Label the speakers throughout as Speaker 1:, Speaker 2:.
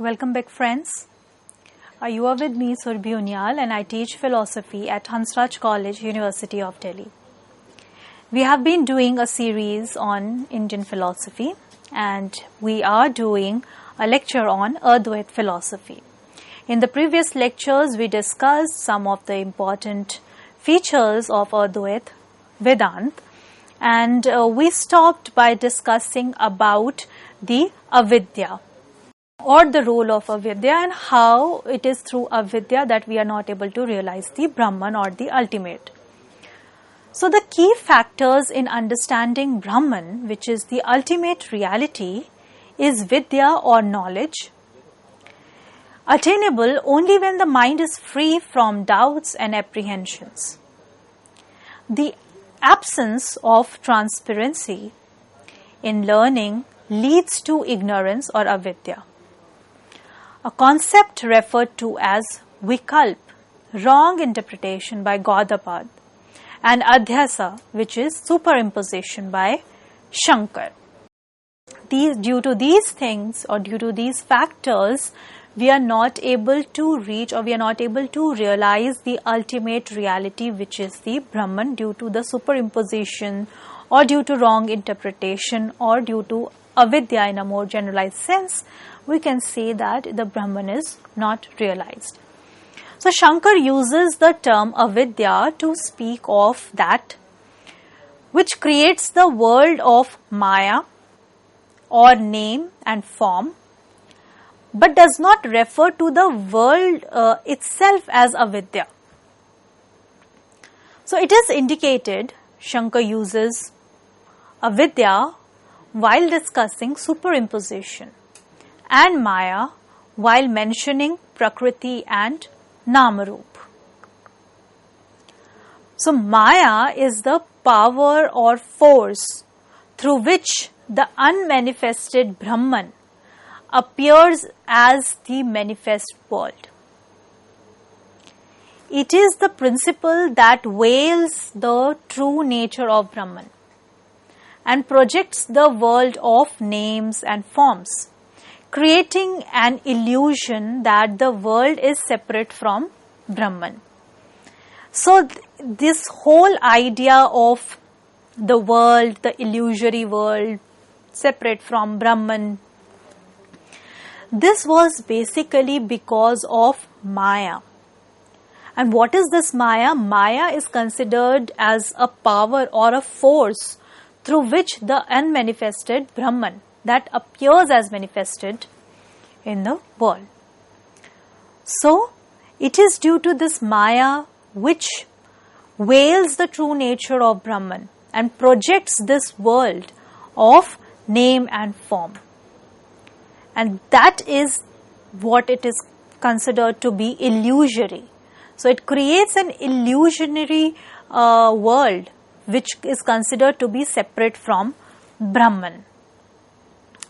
Speaker 1: Welcome back, friends. You are with me, Surbhi Unyal, and I teach philosophy at Hansraj College, University of Delhi. We have been doing a series on Indian philosophy, and we are doing a lecture on Advaita philosophy. In the previous lectures, we discussed some of the important features of Advaita Vedanta, and we stopped by discussing about the avidya, or the role of avidya, and how it is through avidya that we are not able to realize the Brahman or the ultimate. So the key factors in understanding Brahman, which is the ultimate reality, is vidya or knowledge, attainable only when the mind is free from doubts and apprehensions. The absence of transparency in learning leads to ignorance or avidya. A concept referred to as vikalp, wrong interpretation by Gaudapad, and adhyasa, which is superimposition by Shankar. Due to these things or due to these factors, we are not able to reach or we are not able to realize the ultimate reality, which is the Brahman, due to the superimposition or due to wrong interpretation or due to avidya in a more generalized sense. We can say that the Brahman is not realized. So Shankar uses the term avidya to speak of that which creates the world of Maya or name and form, but does not refer to the world itself as avidya. So it is indicated, Shankar uses avidya while discussing superimposition and Maya while mentioning Prakriti and Namarup. So Maya is the power or force through which the unmanifested Brahman appears as the manifest world. It is the principle that veils the true nature of Brahman and projects the world of names and forms, creating an illusion that the world is separate from Brahman. So this whole idea of the world, the illusory world, separate from Brahman, this was basically because of Maya. And what is this Maya? Maya is considered as a power or a force through which the unmanifested Brahman that appears as manifested in the world. So, it is due to this Maya which veils the true nature of Brahman and projects this world of name and form. And that is what it is considered to be illusory. So, it creates an illusionary world which is considered to be separate from Brahman.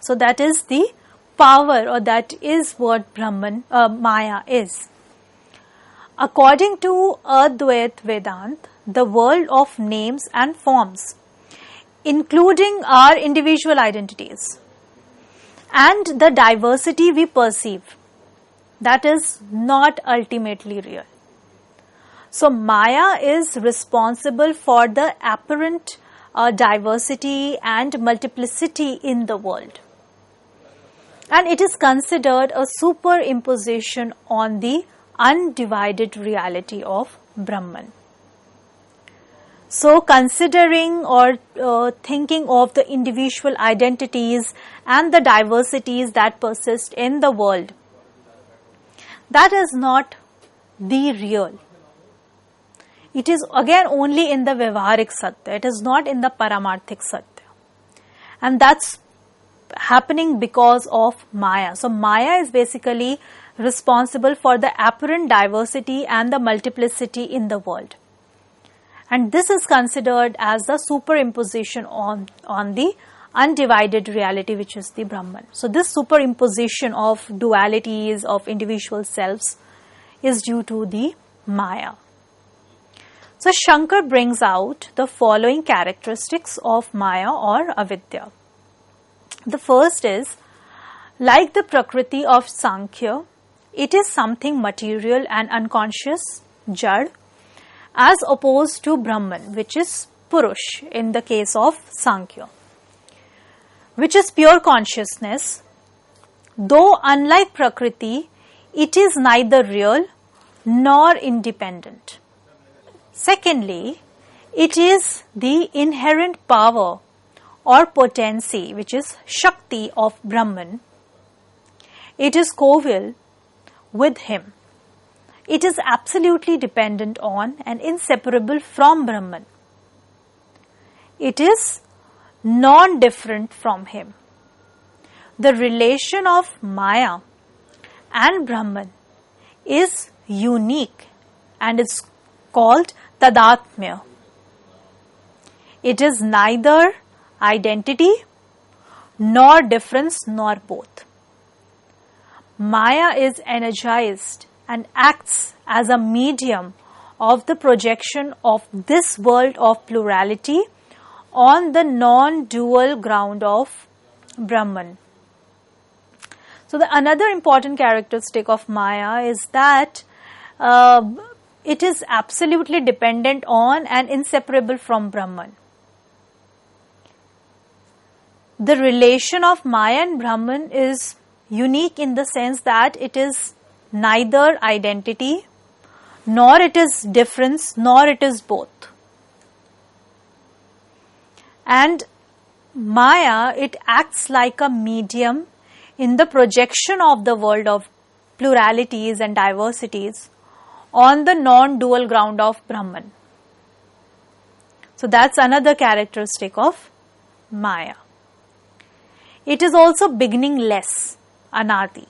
Speaker 1: So that is the power, or that is what Brahman, Maya is. According to Advaita Vedanta, the world of names and forms, including our individual identities and the diversity we perceive, that is not ultimately real. So Maya is responsible for the apparent diversity and multiplicity in the world. And it is considered a superimposition on the undivided reality of Brahman. So considering or thinking of the individual identities and the diversities that persist in the world, that is not the real. It is again only in the Vyavaharik Satya. It is not in the Paramarthik Satya. And that's happening because of Maya. So Maya is basically responsible for the apparent diversity and the multiplicity in the world. And this is considered as the superimposition on the undivided reality, which is the Brahman. So this superimposition of dualities of individual selves is due to the Maya. So Shankar brings out the following characteristics of Maya or avidya. The first is Like the Prakriti of Sankhya, it is something material and unconscious, Jad, as opposed to Brahman, which is Purush in the case of Sankhya, which is pure consciousness. Though unlike Prakriti, it is neither real nor independent. Secondly, it is the inherent power or potency, which is Shakti of Brahman. It is co-will with him. It is absolutely dependent on and inseparable from Brahman. It is non-different from him. The relation of Maya and Brahman is unique and is called Tadatmya. It is neither identity nor difference nor both. Maya is energized and acts as a medium of the projection of this world of plurality on the non-dual ground of Brahman. So another important characteristic of Maya is that it is absolutely dependent on and inseparable from Brahman. The relation of Maya and Brahman is unique in the sense that it is neither identity, nor it is difference, nor it is both. And Maya, it acts like a medium in the projection of the world of pluralities and diversities on the non-dual ground of Brahman. So that's another characteristic of Maya. It is also beginningless, Anadi.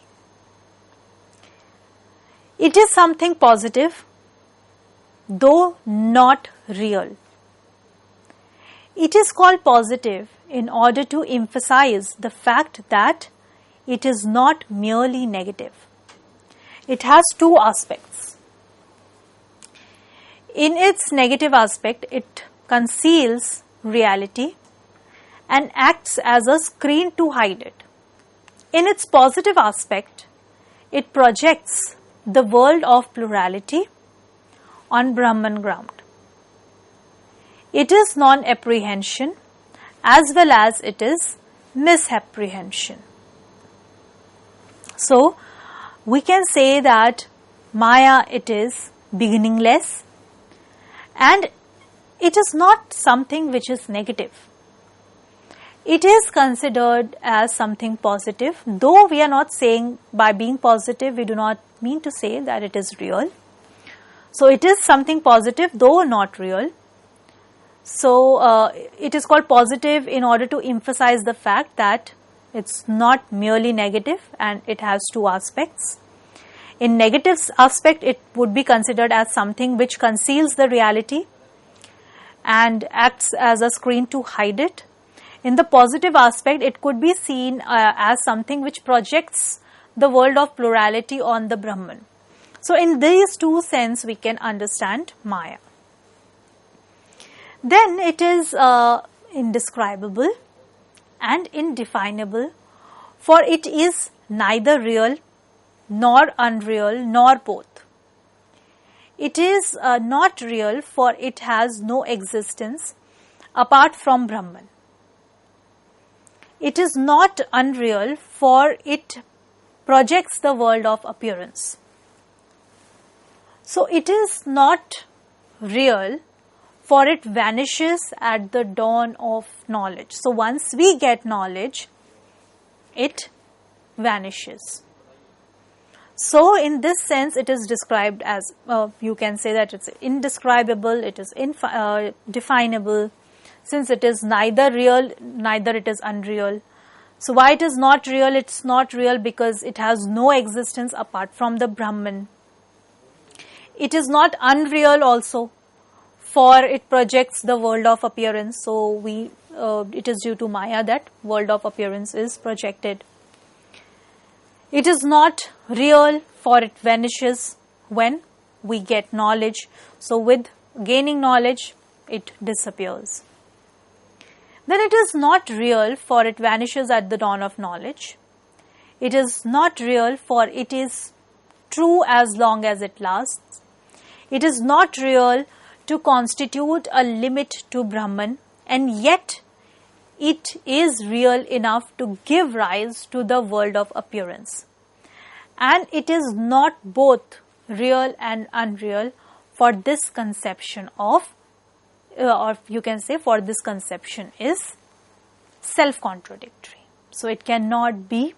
Speaker 1: It is something positive, though not real. It is called positive in order to emphasize the fact that it is not merely negative. It has two aspects. In its negative aspect, it conceals reality and acts as a screen to hide it. In its positive aspect, it projects the world of plurality on Brahman ground. It is non-apprehension as well as it is misapprehension. So, we can say that Maya, it is beginningless and it is not something which is negative. It is considered as something positive, though we are not saying by being positive, we do not mean to say that it is real. So, it is something positive, though not real. So, it is called positive in order to emphasize the fact that it's not merely negative and it has two aspects. In negative aspect, it would be considered as something which conceals the reality and acts as a screen to hide it. In the positive aspect, it could be seen as something which projects the world of plurality on the Brahman. So, in these two sense, we can understand Maya. Then it is indescribable and indefinable, for it is neither real nor unreal nor both. It is not real, for it has no existence apart from Brahman. It is not unreal, for it projects the world of appearance. So, it is not real, for it vanishes at the dawn of knowledge. So, once we get knowledge, it vanishes. So, in this sense, it is described as, you can say that it's indescribable, it is definable, since it is neither real, neither it is unreal. So, why it is not real? It's not real because it has no existence apart from the Brahman. It is not unreal also, for it projects the world of appearance. So, it is due to Maya that world of appearance is projected. It is not real, for it vanishes when we get knowledge. So, with gaining knowledge, it disappears. Then it is not real, for it vanishes at the dawn of knowledge. It is not real, for it is true as long as it lasts. It is not real to constitute a limit to Brahman, and yet it is real enough to give rise to the world of appearance. And it is not both real and unreal, for this conception of, or you can say, for this conception is self-contradictory. So it cannot be,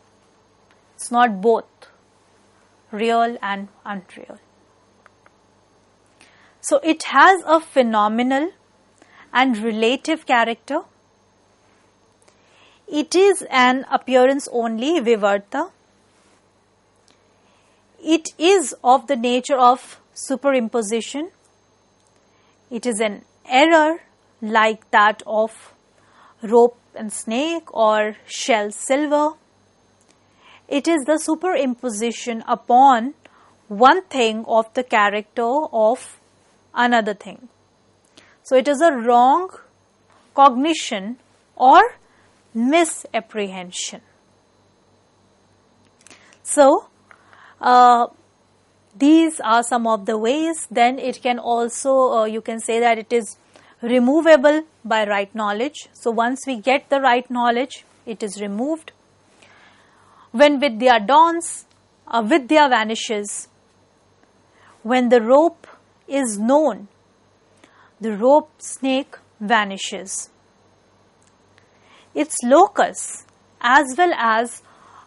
Speaker 1: it's not both real and unreal. So it has a phenomenal and relative character. It is an appearance only, vivarta. It is of the nature of superimposition. It is an error like that of rope and snake or shell silver. It is the superimposition upon one thing of the character of another thing. So it is a wrong cognition or misapprehension. So these are some of the ways. Then it can also, you can say that it is removable by right knowledge. So once we get the right knowledge, it is removed. When vidya dawns, avidya vanishes. When the rope is known, the rope snake vanishes. Its locus as well as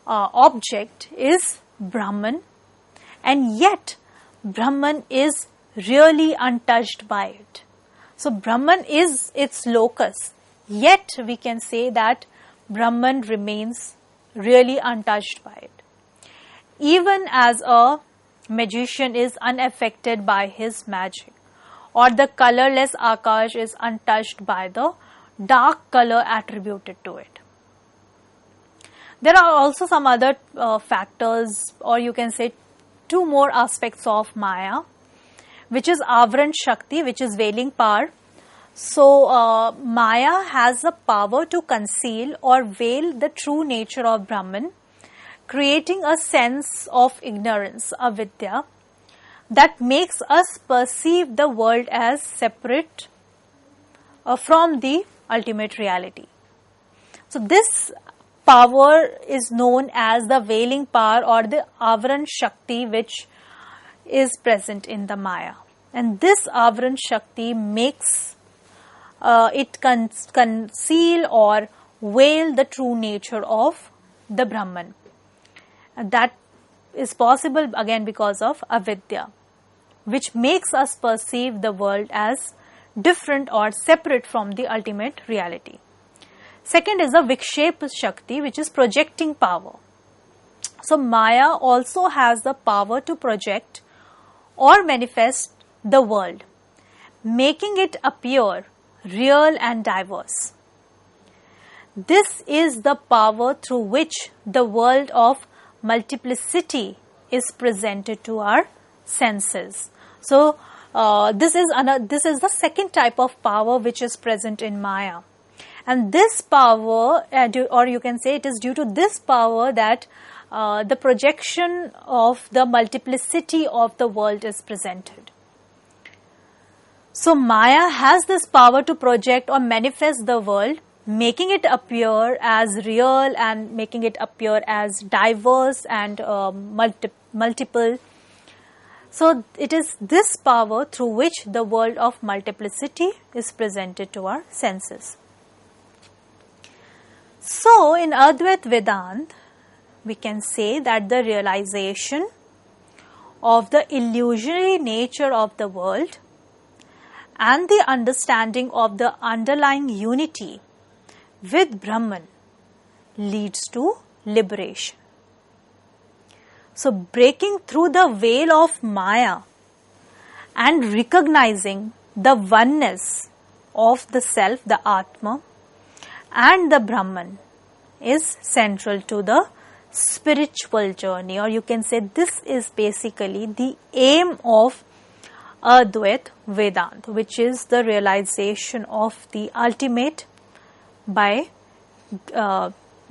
Speaker 1: object is Brahman, and yet Brahman is really untouched by it. So Brahman is its locus, yet we can say that Brahman remains really untouched by it. Even as a magician is unaffected by his magic, or the colorless Akash is untouched by the dark color attributed to it. There are also some other factors, or you can say two more aspects of Maya, which is Avran Shakti, which is veiling power. So Maya has a power to conceal or veil the true nature of Brahman, creating a sense of ignorance, avidya, that makes us perceive the world as separate from the ultimate reality. So this power is known as the veiling power or the Avran Shakti, which is present in the Maya. And this Avran Shakti makes it conceal or veil the true nature of the Brahman. And that is possible again because of avidya, which makes us perceive the world as different or separate from the ultimate reality. Second is the Vikshepa Shakti, which is projecting power. So Maya also has the power to project or manifest the world, making it appear real and diverse. This is the power through which the world of multiplicity is presented to our senses. So this is the second type of power which is present in Maya. And this power, or you can say it is due to this power that the projection of the multiplicity of the world is presented. So Maya has this power to project or manifest the world, making it appear as real and making it appear as diverse and multiple. So it is this power through which the world of multiplicity is presented to our senses. So in Advaita Vedanta, we can say that the realization of the illusory nature of the world and the understanding of the underlying unity with Brahman leads to liberation. So breaking through the veil of Maya and recognizing the oneness of the self, the Atma, and the Brahman is central to the spiritual journey, or you can say this is basically the aim of Advaita Vedanta, which is the realization of the ultimate by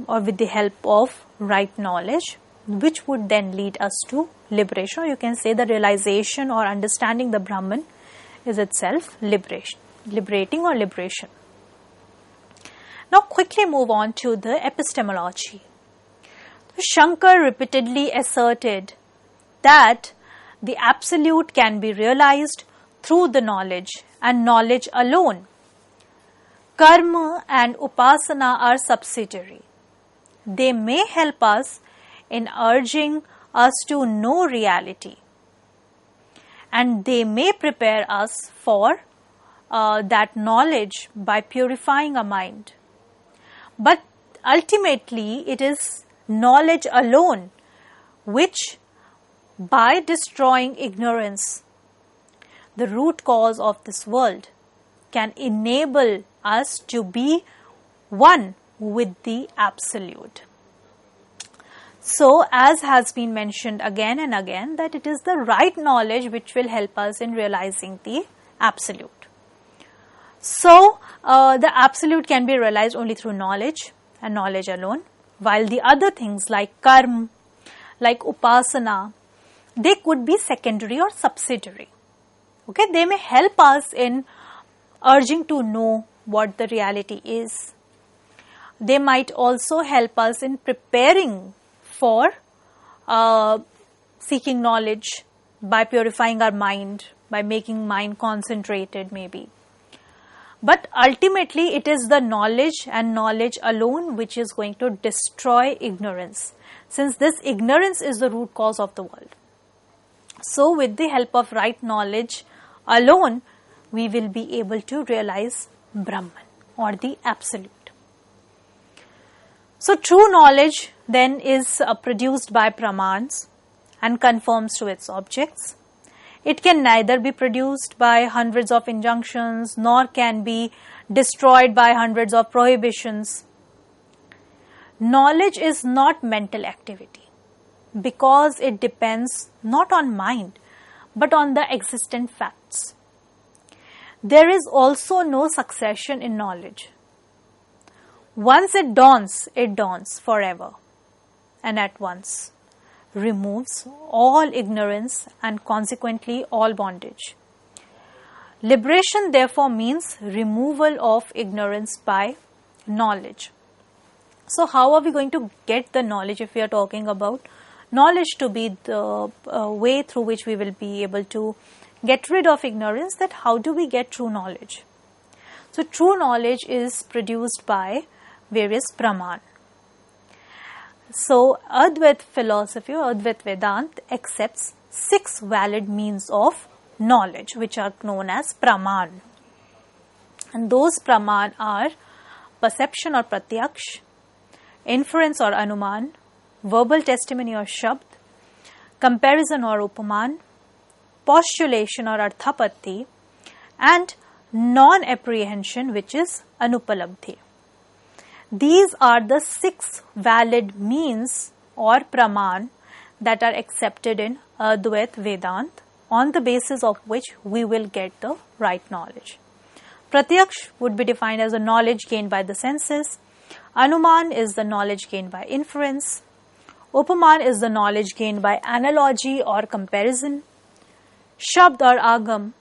Speaker 1: or with the help of right knowledge, which would then lead us to liberation, or you can say the realization or understanding the Brahman is itself liberating or liberation. Now quickly move on to the epistemology. Shankar repeatedly asserted that the absolute can be realized through the knowledge and knowledge alone. Karma and upasana are subsidiary. They may help us in urging us to know reality, and they may prepare us for that knowledge by purifying our mind. But ultimately it is knowledge alone which, by destroying ignorance, the root cause of this world, can enable us to be one with the Absolute. So, as has been mentioned again and again, that it is the right knowledge which will help us in realizing the Absolute. So, the Absolute can be realized only through knowledge and knowledge alone, while the other things like karma, like upasana, they could be secondary or subsidiary. Okay, they may help us in urging to know what the reality is. They might also help us in preparing for seeking knowledge by purifying our mind, by making mind concentrated maybe. But ultimately it is the knowledge and knowledge alone which is going to destroy ignorance, since this ignorance is the root cause of the world. So with the help of right knowledge alone, we will be able to realize Brahman or the Absolute. So true knowledge then is produced by pramans and conforms to its objects. It can neither be produced by hundreds of injunctions nor can be destroyed by hundreds of prohibitions. Knowledge is not mental activity because it depends not on mind but on the existent facts. There is also no succession in knowledge. Once it dawns forever and at once, removes all ignorance and consequently all bondage. Liberation therefore means removal of ignorance by knowledge. So how are we going to get the knowledge if we are talking about knowledge to be the way through which we will be able to get rid of ignorance? That how do we get true knowledge? So true knowledge is produced by various praman. So Advaita philosophy or Advaita Vedanta accepts 6 valid means of knowledge which are known as praman. And those praman are perception or pratyaksh, inference or anuman, verbal testimony or shabd, comparison or upaman, postulation or arthapatti, and non-apprehension which is anupalabdhi. These are the 6 valid means or praman that are accepted in Advaita Vedanta, on the basis of which we will get the right knowledge. Pratyaksh would be defined as the knowledge gained by the senses. Anuman is the knowledge gained by inference. Upaman is the knowledge gained by analogy or comparison. Shabd or agam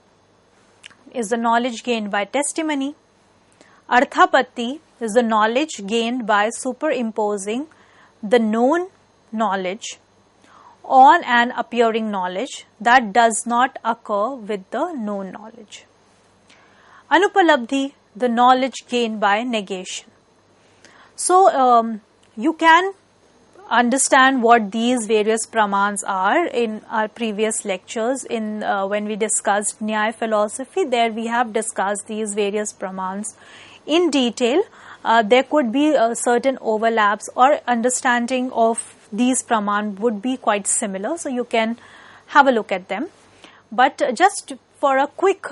Speaker 1: is the knowledge gained by testimony. Arthapatti is the knowledge gained by superimposing the known knowledge on an appearing knowledge that does not occur with the known knowledge. Anupalabdhi, the knowledge gained by negation. So, you can understand what these various pramans are in our previous lectures. In when we discussed Nyaya philosophy, there we have discussed these various pramans in detail. There could be certain overlaps or understanding of these praman would be quite similar, so you can have a look at them. But just for a quick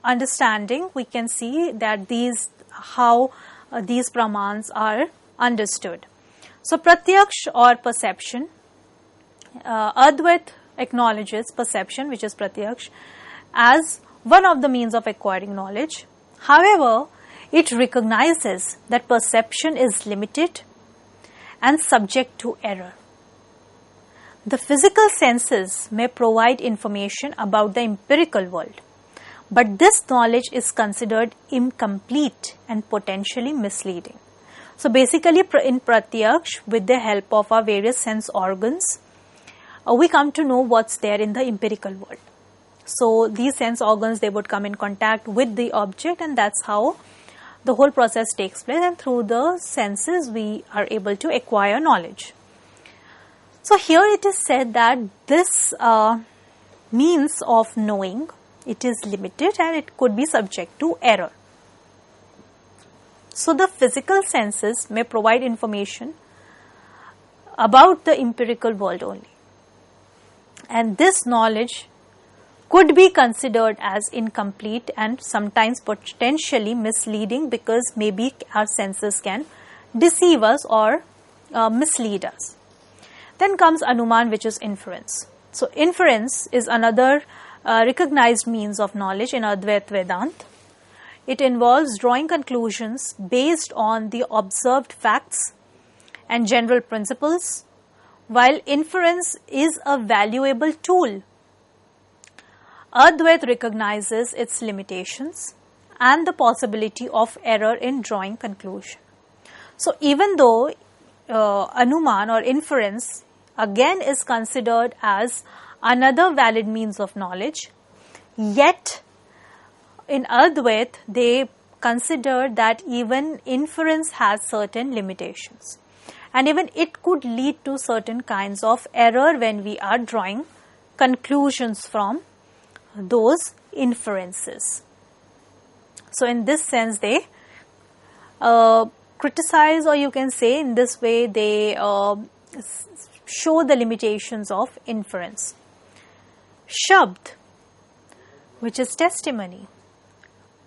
Speaker 1: understanding, we can see that how these pramans are understood. So pratyaksh or perception, Advaita acknowledges perception, which is pratyaksh, as one of the means of acquiring knowledge. However, It recognizes that perception is limited and subject to error. The physical senses may provide information about the empirical world, but this knowledge is considered incomplete and potentially misleading. So basically in Pratyaksh, with the help of our various sense organs, we come to know what's there in the empirical world. So these sense organs, they would come in contact with the object, and that's how the whole process takes place, and through the senses we are able to acquire knowledge. So here it is said that this means of knowing, it is limited and it could be subject to error. So the physical senses may provide information about the empirical world only, and this knowledge could be considered as incomplete and sometimes potentially misleading, because maybe our senses can deceive us or mislead us. Then comes Anuman, which is inference. So inference is another recognized means of knowledge in Advaita Vedanta. It involves drawing conclusions based on the observed facts and general principles, while inference is a valuable tool. Advaita recognizes its limitations and the possibility of error in drawing conclusion. So even though Anuman or inference again is considered as another valid means of knowledge, yet in Advaita they consider that even inference has certain limitations, and even it could lead to certain kinds of error when we are drawing conclusions from those inferences. So in this sense they criticize, or you can say in this way they show the limitations of inference. Shabd, which is testimony.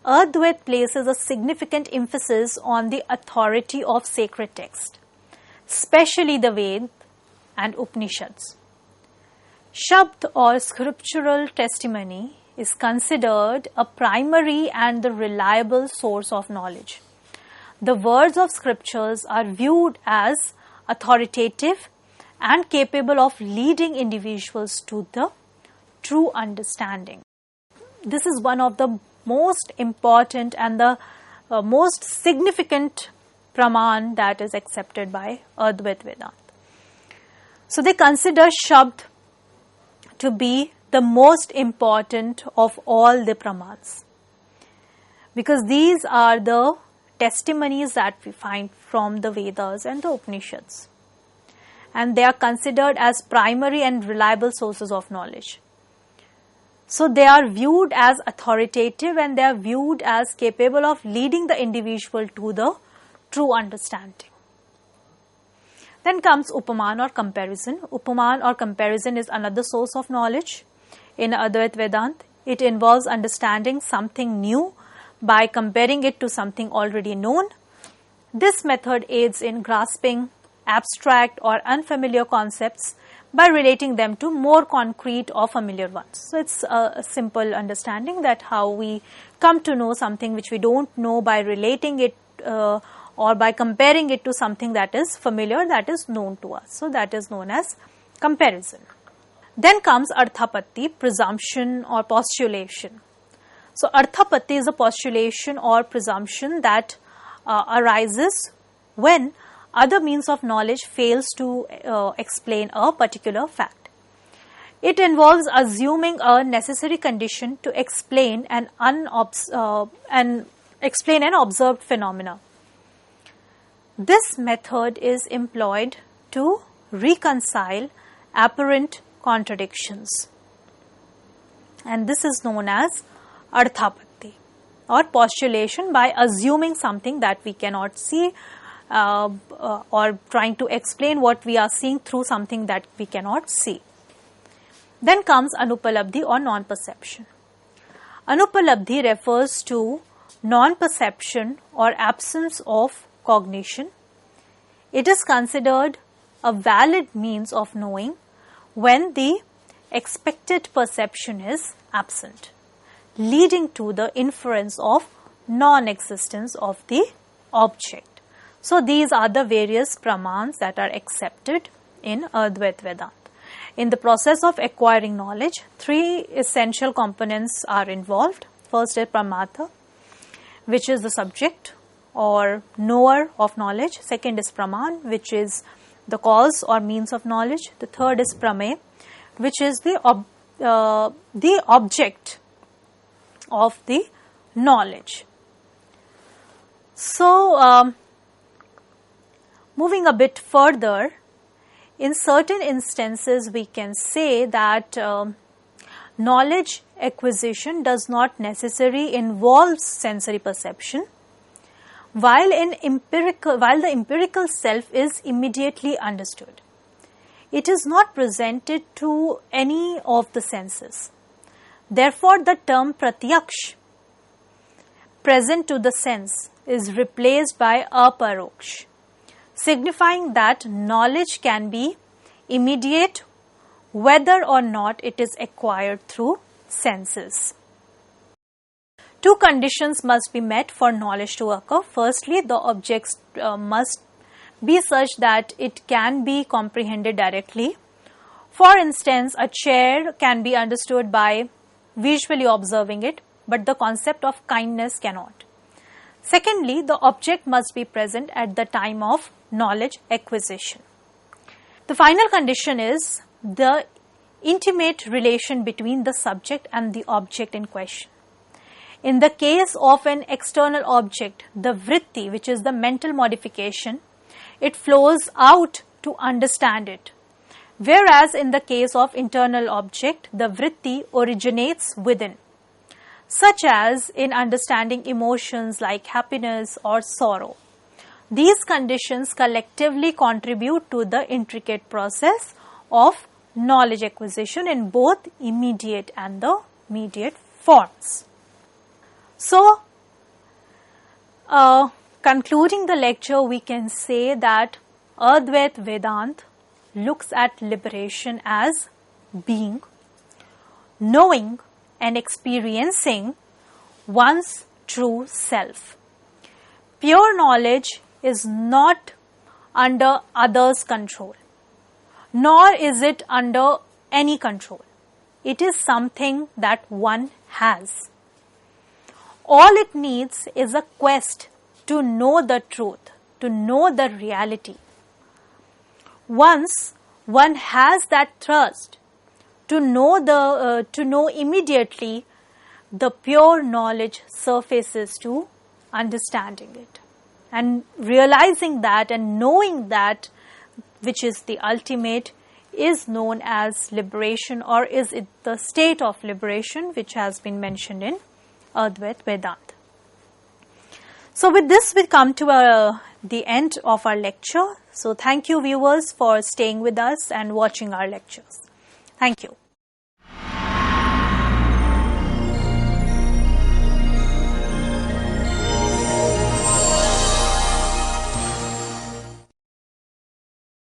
Speaker 1: Advaita places a significant emphasis on the authority of sacred text, especially the Ved and Upanishads. Shabd or scriptural testimony is considered a primary and the reliable source of knowledge. The words of scriptures are viewed as authoritative and capable of leading individuals to the true understanding. This is one of the most important and the most significant praman that is accepted by Advaita Vedanta. So they consider Shabd to be the most important of all the pramans, because these are the testimonies that we find from the Vedas and the Upanishads, and they are considered as primary and reliable sources of knowledge. So they are viewed as authoritative and they are viewed as capable of leading the individual to the true understanding. Then comes Upaman or comparison. Upaman or comparison is another source of knowledge in Advaita Vedanta. It involves understanding something new by comparing it to something already known. This method aids in grasping abstract or unfamiliar concepts by relating them to more concrete or familiar ones. So it's a simple understanding that how we come to know something which we don't know by relating it or by comparing it to something that is familiar, that is known to us. So that is known as comparison. Then comes Arthapatti, presumption or postulation. So Arthapatti is a postulation or presumption that arises when other means of knowledge fails to explain a particular fact. It involves assuming a necessary condition to explain an observed phenomena. This method is employed to reconcile apparent contradictions, and this is known as Arthapatti or postulation by assuming something that we cannot see or trying to explain what we are seeing through something that we cannot see. Then comes Anupalabdhi or non-perception. Anupalabdhi refers to non-perception or absence of cognition. It is considered a valid means of knowing when the expected perception is absent, leading to the inference of non-existence of the object. So, these are the various pramans that are accepted in Advaita Vedanta. In the process of acquiring knowledge, three essential components are involved. First is pramata, which is the subject or knower of knowledge. Second is praman, which is the cause or means of knowledge. The third is pramay, which is the object of the knowledge. So, moving a bit further, in certain instances we can say that knowledge acquisition does not necessarily involve sensory perception, while the empirical self is immediately understood. It is not presented to any of the senses. Therefore, the term pratyaksh, present to the sense, is replaced by aparoksh, signifying that knowledge can be immediate whether or not it is acquired through senses. Two conditions must be met for knowledge to occur. Firstly, the objects must be such that it can be comprehended directly. For instance, a chair can be understood by visually observing it, but the concept of kindness cannot. Secondly, the object must be present at the time of knowledge acquisition. The final condition is the intimate relation between the subject and the object in question. In the case of an external object, the vritti, which is the mental modification, it flows out to understand it. Whereas in the case of internal object, the vritti originates within, such as in understanding emotions like happiness or sorrow. These conditions collectively contribute to the intricate process of knowledge acquisition in both immediate and the mediate forms. So, concluding the lecture, we can say that Advaita Vedanta looks at liberation as being, knowing and experiencing one's true self. Pure knowledge is not under others' control, nor is it under any control. It is something that one has. All it needs is a quest to know the truth, to know the reality. Once one has that thirst to know immediately, the pure knowledge surfaces to understanding it, and realizing that and knowing that, which is the ultimate, is known as liberation, or is it the state of liberation, which has been mentioned in Advaita Vedanta. So with this we come to the end of our lecture. So thank you viewers for staying with us and watching our lectures. Thank you.